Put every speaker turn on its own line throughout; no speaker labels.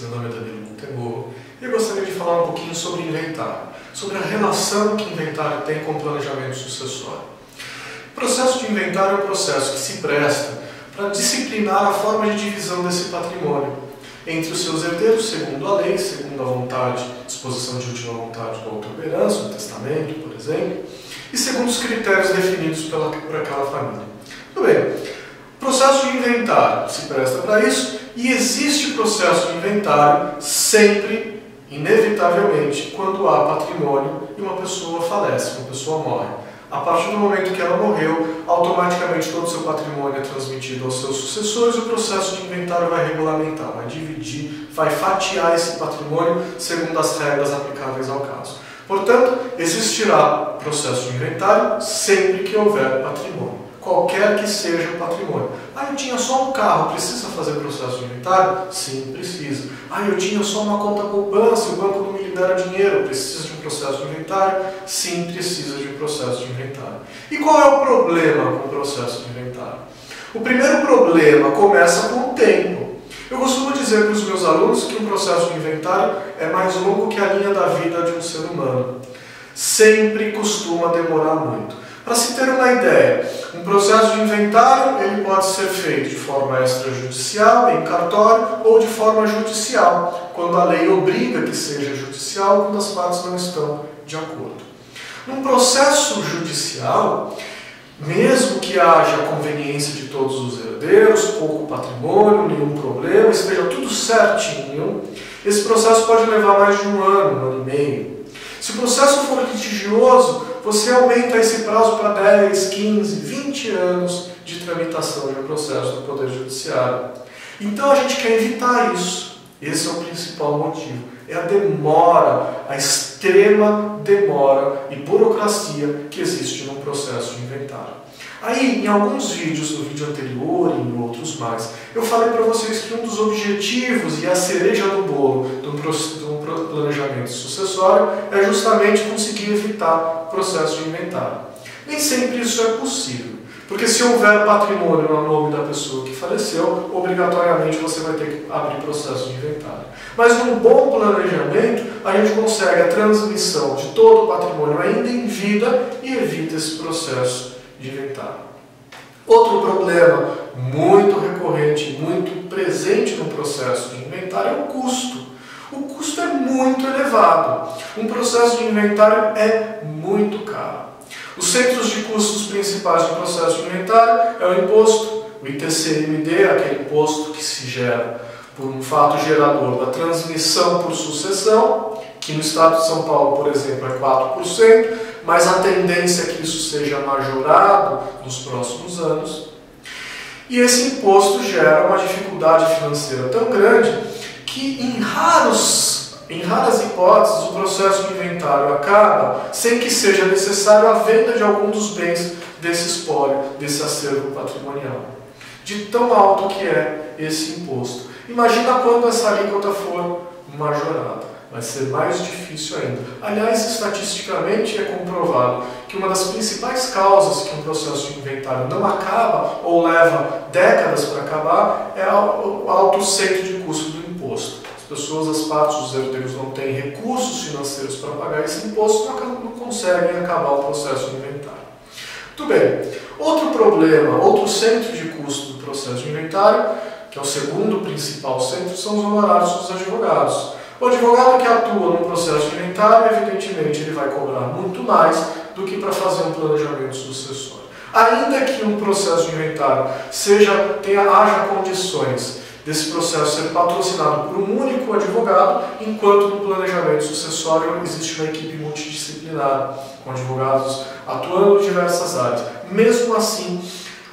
meu nome é Danilo Montemurro e eu gostaria de falar um pouquinho sobre inventário, sobre a relação que inventário tem com o planejamento sucessório. O processo de inventário é um processo que se presta para disciplinar a forma de divisão desse patrimônio entre os seus herdeiros, segundo a lei, segundo a vontade, disposição de última vontade do autor da herança, o testamento, por exemplo, e segundo os critérios definidos por aquela família. Tudo bem, o processo de inventário se presta para isso e existe processo de inventário sempre, inevitavelmente, quando há patrimônio e uma pessoa falece, uma pessoa morre. A partir do momento que ela morreu, automaticamente todo o seu patrimônio é transmitido aos seus sucessores e o processo de inventário vai regulamentar, vai dividir, vai fatiar esse patrimônio segundo as regras aplicáveis ao caso. Portanto, existirá processo de inventário sempre que houver patrimônio, qualquer que seja o patrimônio. Ah, eu tinha só um carro, precisa fazer processo de inventário? Sim, precisa. Ah, eu tinha só uma conta poupança, o banco não me libera dinheiro, precisa de um processo de inventário? Sim, precisa de um processo de inventário. E qual é o problema com o processo de inventário? O primeiro problema começa com o tempo. Eu costumo dizer para os meus alunos que um processo de inventário é mais longo que a linha da vida de um ser humano. Sempre costuma demorar muito. Para se ter uma ideia, um processo de inventário ele pode ser feito de forma extrajudicial, em cartório, ou de forma judicial, quando a lei obriga que seja judicial, quando as partes não estão de acordo. Num processo judicial, mesmo que haja conveniência de todos os herdeiros, pouco patrimônio, nenhum problema, esteja tudo certinho, esse processo pode levar mais de um ano e meio. Se o processo for litigioso, você aumenta esse prazo para 10, 15, 20 anos de tramitação de um processo do Poder Judiciário. Então a gente quer evitar isso. Esse é o principal motivo. É a demora, a extrema demora e burocracia que existe no processo de inventário. Aí, em alguns vídeos, no vídeo anterior e em outros mais, eu falei para vocês que um dos objetivos e a cereja do bolo de um planejamento sucessório é justamente conseguir evitar o processo de inventário. Nem sempre isso é possível, porque se houver patrimônio no nome da pessoa que faleceu, obrigatoriamente você vai ter que abrir processo de inventário. Mas num bom planejamento, a gente consegue a transmissão de todo o patrimônio ainda em vida e evita esse processo de inventário. Outro problema muito recorrente, muito presente no processo de inventário é o custo. O custo é muito elevado. Um processo de inventário é muito caro. Os centros de custos principais do processo de inventário é o imposto, o ITCMD, aquele imposto que se gera por um fato gerador da transmissão por sucessão, que no estado de São Paulo, por exemplo, é 4%, mas a tendência é que isso seja majorado nos próximos anos. E esse imposto gera uma dificuldade financeira tão grande que em raras hipóteses o processo de inventário acaba sem que seja necessário a venda de algum dos bens desse espólio, desse acervo patrimonial. De tão alto que é esse imposto. Imagina quando essa alíquota for majorada. Vai ser mais difícil ainda. Aliás, estatisticamente é comprovado que uma das principais causas que um processo de inventário não acaba ou leva décadas para acabar é o alto centro de custo do imposto. As pessoas, as partes, os herdeiros não têm recursos financeiros para pagar esse imposto, não conseguem acabar o processo de inventário. Muito bem. Outro problema, outro centro de custo do processo de inventário, que é o segundo principal centro, são os honorários dos advogados. O advogado que atua no processo de inventário, evidentemente, ele vai cobrar muito mais do que para fazer um planejamento sucessório. Ainda que um processo de inventário haja condições desse processo ser patrocinado por um único advogado, enquanto no planejamento sucessório existe uma equipe multidisciplinar, com advogados atuando em diversas áreas. Mesmo assim,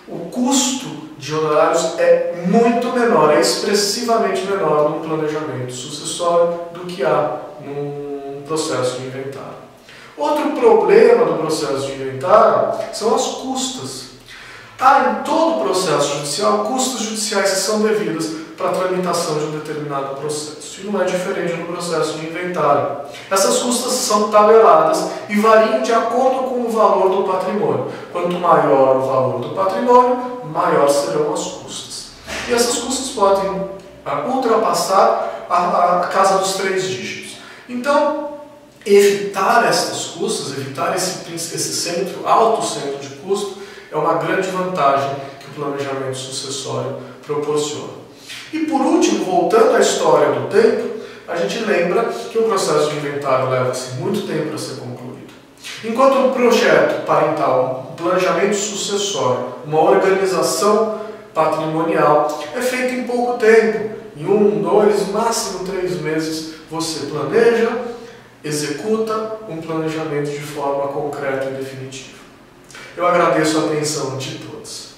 o custo de honorários é muito menor, é expressivamente menor no planejamento sucessório do que há num processo de inventário. Outro problema do processo de inventário são as custas. Há em todo o processo judicial custas judiciais que são devidas para a tramitação de um determinado processo. E não é diferente no processo de inventário. Essas custas são tabeladas e variam de acordo com o valor do patrimônio. Quanto maior o valor do patrimônio, maior serão as custas. E essas custas podem ultrapassar a casa dos 3 dígitos. Então, evitar estas custas, evitar esse alto centro de custo, é uma grande vantagem que o planejamento sucessório proporciona. E por último, voltando à história do tempo, a gente lembra que o processo de inventário leva-se muito tempo para ser concluído. Enquanto um projeto parental, um planejamento sucessório, uma organização patrimonial é feito em pouco tempo, em 1, 2, máximo 3 meses, você planeja, executa um planejamento de forma concreta e definitiva. Eu agradeço a atenção de todos.